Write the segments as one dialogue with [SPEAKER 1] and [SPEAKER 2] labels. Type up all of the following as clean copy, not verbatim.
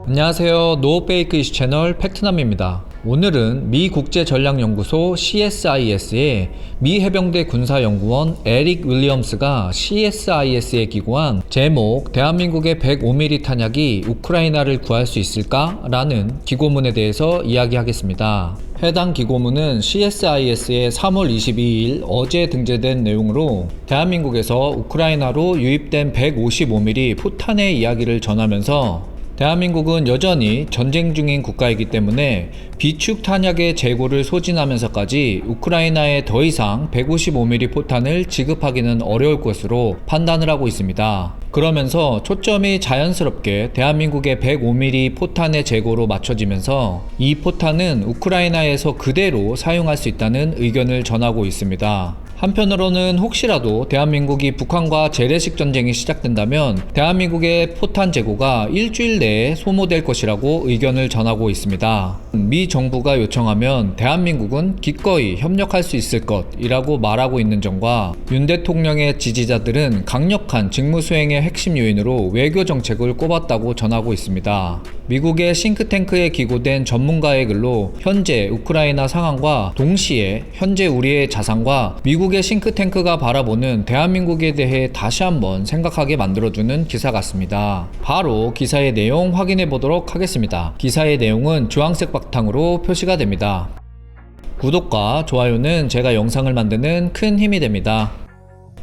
[SPEAKER 1] 안녕하세요. 노페이크 이슈 채널 팩트남입니다. 오늘은 미 국제전략연구소 CSIS의 미 해병대 군사연구원 에릭 윌리엄스가 CSIS에 기고한 제목 대한민국의 105mm 탄약이 우크라이나를 구할 수 있을까? 라는 기고문에 대해서 이야기하겠습니다. 해당 기고문은 CSIS의 3월 22일 어제 등재된 내용으로 대한민국에서 우크라이나로 유입된 155mm 포탄의 이야기를 전하면서 대한민국은 여전히 전쟁 중인 국가이기 때문에 비축 탄약의 재고를 소진하면서까지 우크라이나에 더 이상 155mm 포탄을 지급하기는 어려울 것으로 판단을 하고 있습니다. 그러면서 초점이 자연스럽게 대한민국의 105mm 포탄의 재고로 맞춰지면서 이 포탄은 우크라이나에서 그대로 사용할 수 있다는 의견을 전하고 있습니다. 한편으로는 혹시라도 대한민국이 북한과 재래식 전쟁이 시작된다면 대한민국의 포탄 재고가 일주일 내에 소모될 것이라고 의견을 전하고 있습니다. 미 정부가 요청하면 대한민국은 기꺼이 협력할 수 있을 것이라고 말하고 있는 점과 윤 대통령의 지지자들은 강력한 직무 수행의 핵심 요인으로 외교 정책을 꼽았다고 전하고 있습니다. 미국의 싱크탱크에 기고된 전문가의 글로 현재 우크라이나 상황과 동시에 현재 우리의 자산과 미국의 싱크탱크가 바라보는 대한민국에 대해 다시 한번 생각하게 만들어주는 기사 같습니다. 바로 기사의 내용 확인해 보도록 하겠습니다. 기사의 내용은 주황색 바탕으로 표시가 됩니다. 구독과 좋아요는 제가 영상을 만드는 큰 힘이 됩니다.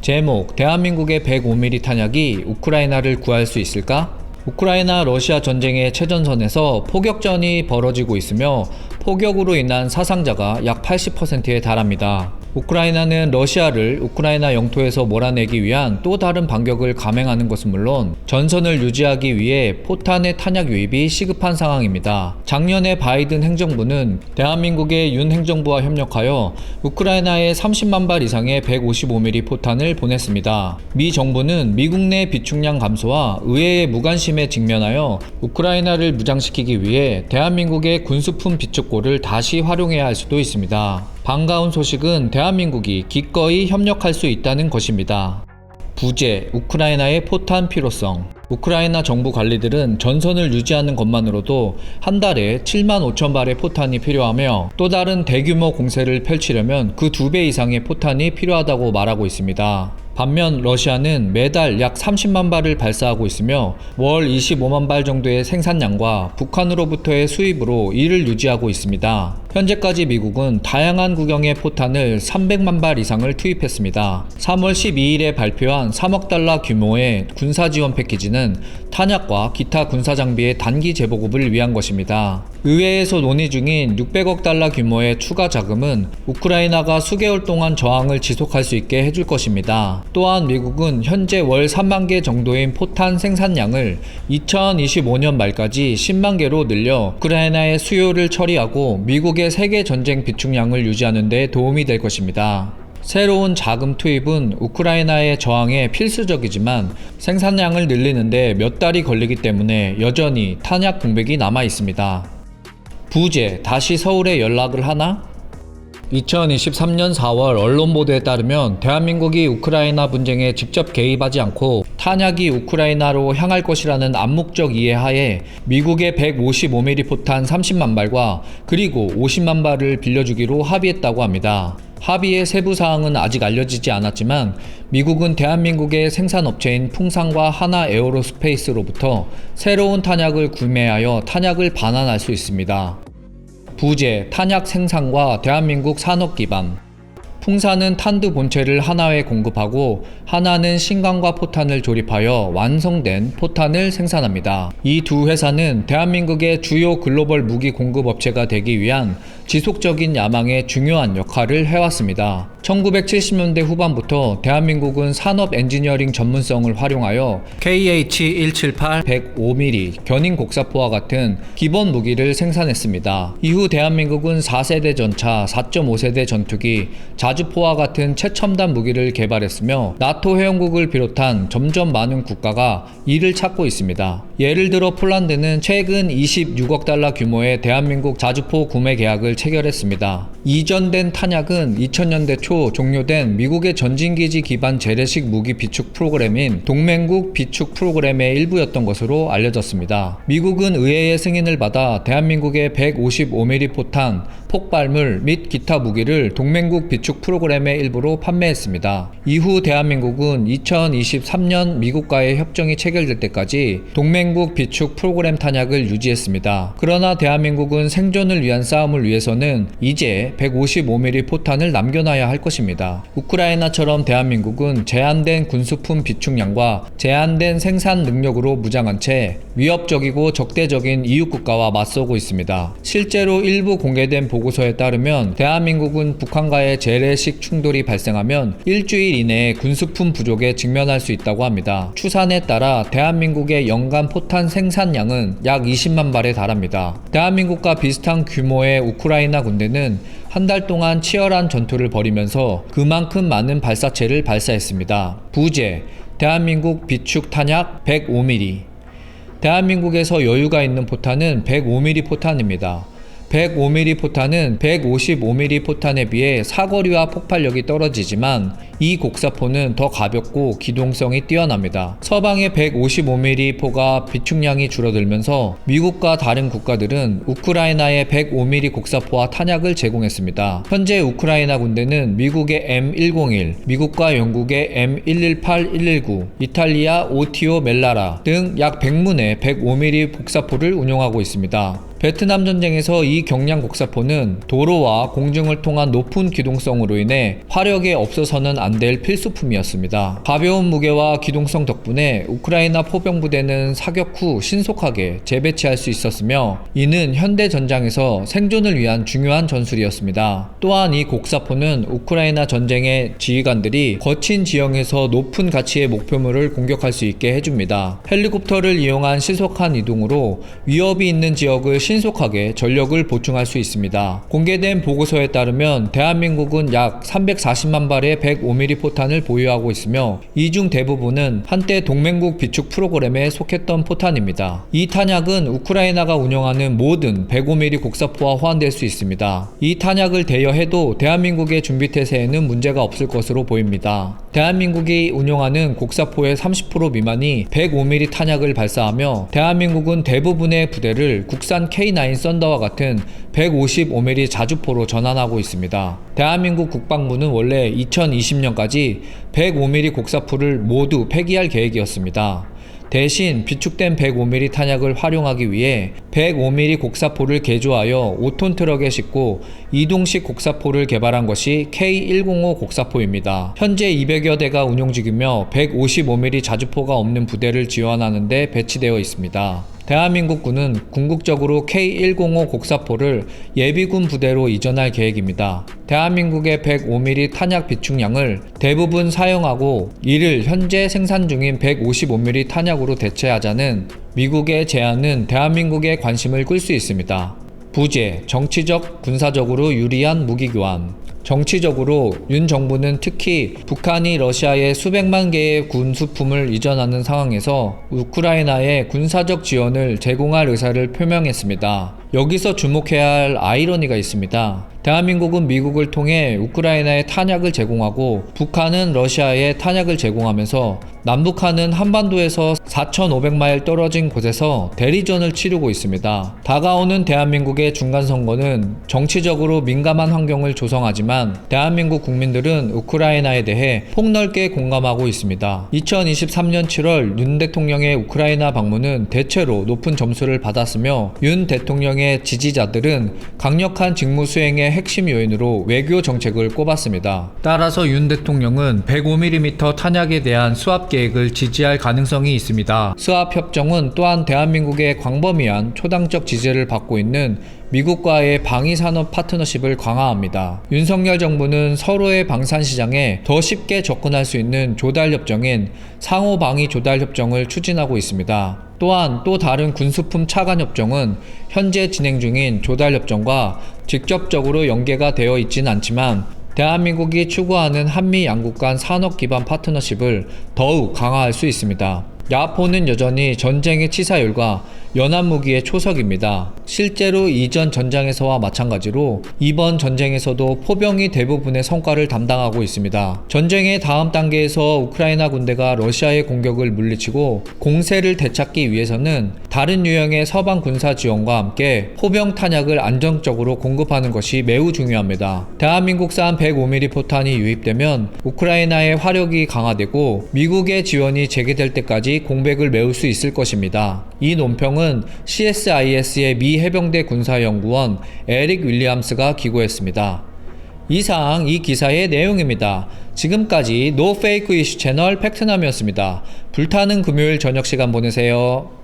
[SPEAKER 1] 제목 대한민국의 105mm 탄약이 우크라이나를 구할 수 있을까? 우크라이나 러시아 전쟁의 최전선에서 포격전이 벌어지고 있으며 포격으로 인한 사상자가 약 80%에 달합니다. 우크라이나는 러시아를 우크라이나 영토에서 몰아내기 위한 또 다른 반격을 감행하는 것은 물론 전선을 유지하기 위해 포탄의 탄약 유입이 시급한 상황입니다. 작년에 바이든 행정부는 대한민국의 윤 행정부와 협력하여 우크라이나에 30만 발 이상의 155mm 포탄을 보냈습니다. 미 정부는 미국 내 비축량 감소와 의회의 무관심에 직면하여 우크라이나를 무장시키기 위해 대한민국의 군수품 비축고를 다시 활용해야 할 수도 있습니다. 반가운 소식은 대한민국이 기꺼이 협력할 수 있다는 것입니다. 부재, 우크라이나의 포탄 필요성. 우크라이나 정부 관리들은 전선을 유지하는 것만으로도 한 달에 7만 5천 발의 포탄이 필요하며 또 다른 대규모 공세를 펼치려면 그 2배 이상의 포탄이 필요하다고 말하고 있습니다. 반면 러시아는 매달 약 30만 발을 발사하고 있으며 월 25만 발 정도의 생산량과 북한으로부터의 수입으로 이를 유지하고 있습니다. 현재까지 미국은 다양한 구경의 포탄을 300만 발 이상을 투입했습니다. 3월 12일에 발표한 3억 달러 규모의 군사지원 패키지는 탄약과 기타 군사장비의 단기 재보급을 위한 것입니다. 의회에서 논의 중인 600억 달러 규모의 추가 자금은 우크라이나가 수개월 동안 저항을 지속할 수 있게 해줄 것입니다. 또한 미국은 현재 월 3만 개 정도인 포탄 생산량을 2025년 말까지 10만 개로 늘려 우크라이나의 수요를 처리하고 미국의 세계 전쟁 비축량을 유지하는 데 도움이 될 것입니다. 새로운 자금 투입은 우크라이나의 저항에 필수적이지만 생산량을 늘리는데 몇 달이 걸리기 때문에 여전히 탄약 공백이 남아 있습니다. 부재, 다시 서울에 연락을 하나? 2023년 4월 언론 보도에 따르면 대한민국이 우크라이나 분쟁에 직접 개입하지 않고 탄약이 우크라이나로 향할 것이라는 암묵적 이해하에 미국의 155mm 포탄 30만 발과 그리고 50만 발을 빌려주기로 합의했다고 합니다. 합의의 세부 사항은 아직 알려지지 않았지만 미국은 대한민국의 생산업체인 풍산과 하나 에어로스페이스로부터 새로운 탄약을 구매하여 탄약을 반환할 수 있습니다. 부재, 탄약 생산과 대한민국 산업 기반. 풍산은 탄두 본체를 하나에 공급하고 하나는 신관과 포탄을 조립하여 완성된 포탄을 생산합니다. 이 두 회사는 대한민국의 주요 글로벌 무기 공급 업체가 되기 위한 지속적인 야망의 중요한 역할을 해왔습니다. 1970년대 후반부터 대한민국은 산업 엔지니어링 전문성을 활용하여 KH-178 105mm 견인 곡사포와 같은 기본 무기를 생산했습니다. 이후 대한민국은 4세대 전차, 4.5세대 전투기, 자주포와 같은 최첨단 무기를 개발했으며 나토 회원국을 비롯한 점점 많은 국가가 이를 찾고 있습니다. 예를 들어 폴란드는 최근 26억 달러 규모의 대한민국 자주포 구매 계약을 계약을 체결했습니다. 이전된 탄약은 2000년대 초 종료된 미국의 전진기지 기반 재래식 무기 비축 프로그램인 동맹국 비축 프로그램의 일부였던 것으로 알려졌습니다. 미국은 의회의 승인을 받아 대한민국의 155mm 포탄, 폭발물 및 기타 무기를 동맹국 비축 프로그램의 일부로 판매했습니다. 이후 대한민국은 2023년 미국과의 협정이 체결될 때까지 동맹국 비축 프로그램 탄약을 유지했습니다. 그러나 대한민국은 생존을 위한 싸움을 위해서는 이제 155mm 포탄을 남겨놔야 할 것입니다. 우크라이나처럼 대한민국은 제한된 군수품 비축량과 제한된 생산 능력으로 무장한 채 위협적이고 적대적인 이웃국가와 맞서고 있습니다. 실제로 일부 공개된 보고서에 따르면 대한민국은 북한과의 재래식 충돌이 발생하면 일주일 이내에 군수품 부족에 직면할 수 있다고 합니다. 추산에 따라 대한민국의 연간 포탄 생산량은 약 20만 발에 달합니다. 대한민국과 비슷한 규모의 우크라이나 군대는 한 달 동안 치열한 전투를 벌이면서 그만큼 많은 발사체를 발사했습니다. 부재, 대한민국 비축 탄약 105mm. 대한민국에서 여유가 있는 포탄은 105mm 포탄입니다. 105mm 포탄은 155mm 포탄에 비해 사거리와 폭발력이 떨어지지만 이 곡사포는 더 가볍고 기동성이 뛰어납니다. 서방의 155mm 포가 비축량이 줄어들면서 미국과 다른 국가들은 우크라이나에 105mm 곡사포와 탄약을 제공했습니다. 현재 우크라이나 군대는 미국의 M101, 미국과 영국의 M118, 119, 이탈리아 오티오 멜라라 등 약 100문의 105mm 곡사포를 운용하고 있습니다. 베트남 전쟁에서 이 경량 곡사포는 도로와 공중을 통한 높은 기동성으로 인해 화력에 없어서는 안 될 필수품이었습니다. 가벼운 무게와 기동성 덕분에 우크라이나 포병부대는 사격 후 신속하게 재배치할 수 있었으며 이는 현대 전장에서 생존을 위한 중요한 전술이었습니다. 또한 이 곡사포는 우크라이나 전쟁의 지휘관들이 거친 지형에서 높은 가치의 목표물을 공격할 수 있게 해줍니다. 헬리콥터를 이용한 신속한 이동으로 위협이 있는 지역을 신속하게 전력을 보충할 수 있습니다. 공개된 보고서에 따르면 대한민국은 약 340만 발의 105mm 포탄을 보유하고 있으며 이 중 대부분은 한때 동맹국 비축 프로그램에 속했던 포탄입니다. 이 탄약은 우크라이나가 운영하는 모든 105mm 곡사포와 호환될 수 있습니다. 이 탄약을 대여해도 대한민국의 준비태세에는 문제가 없을 것으로 보입니다. 대한민국이 운용하는 곡사포의 30% 미만이 105mm 탄약을 발사하며 대한민국은 대부분의 부대를 국산 K9 썬더와 같은 155mm 자주포로 전환하고 있습니다. 대한민국 국방부는 원래 2020년까지 105mm 곡사포를 모두 폐기할 계획이었습니다. 대신 비축된 105mm 탄약을 활용하기 위해 105mm 곡사포를 개조하여 5톤 트럭에 싣고 이동식 곡사포를 개발한 것이 K105 곡사포입니다. 현재 200여 대가 운용 중이며 155mm 자주포가 없는 부대를 지원하는 데 배치되어 있습니다. 대한민국 군은 궁극적으로 K105 곡사포를 예비군 부대로 이전할 계획입니다. 대한민국의 105mm 탄약 비축량을 대부분 사용하고 이를 현재 생산 중인 155mm 탄약으로 대체하자는 미국의 제안은 대한민국의 관심을 끌 수 있습니다. 부재, 정치적, 군사적으로 유리한 무기교환. 정치적으로 윤 정부는 특히 북한이 러시아에 수백만 개의 군수품을 이전하는 상황에서 우크라이나에 군사적 지원을 제공할 의사를 표명했습니다. 여기서 주목해야 할 아이러니가 있습니다. 대한민국은 미국을 통해 우크라이나에 탄약을 제공하고 북한은 러시아에 탄약을 제공하면서 남북한은 한반도에서 4,500마일 떨어진 곳에서 대리전을 치르고 있습니다. 다가오는 대한민국의 중간선거는 정치적으로 민감한 환경을 조성하지만 대한민국 국민들은 우크라이나에 대해 폭넓게 공감하고 있습니다. 2023년 7월 윤 대통령의 우크라이나 방문은 대체로 높은 점수를 받았으며 윤 대통령의 지지자들은 강력한 직무 수행의 핵심 요인으로 외교 정책을 꼽았습니다. 따라서 윤 대통령은 105mm 탄약에 대한 수합 계획을 지지할 가능성이 있습니다. 수합 협정은 또한 대한민국의 광범위한 초당적 지지를 받고 있는 미국과의 방위산업 파트너십을 강화합니다. 윤석열 정부는 서로의 방산시장에 더 쉽게 접근할 수 있는 조달협정인 상호방위 조달협정을 추진하고 있습니다. 또한 또 다른 군수품 차관협정은 현재 진행 중인 조달협정과 직접적으로 연계가 되어 있진 않지만 대한민국이 추구하는 한미 양국 간 산업 기반 파트너십을 더욱 강화할 수 있습니다. 야포는 여전히 전쟁의 치사율과 연안무기의 초석입니다. 실제로 이전 전장에서와 마찬가지로 이번 전쟁에서도 포병이 대부분의 성과를 담당하고 있습니다. 전쟁의 다음 단계에서 우크라이나 군대가 러시아의 공격을 물리치고 공세를 되찾기 위해서는 다른 유형의 서방 군사 지원과 함께 포병 탄약을 안정적으로 공급하는 것이 매우 중요합니다. 대한민국산 105mm 포탄이 유입되면 우크라이나의 화력이 강화되고 미국의 지원이 재개될 때까지 공백을 메울 수 있을 것입니다. 이 논평은 CSIS의 미 해병대 군사연구원 에릭 윌리엄스가 기고했습니다. 이상 이 기사의 내용입니다. 지금까지 노페이크 이슈 채널 팩트남이었습니다. 불타는 금요일 저녁 시간 보내세요.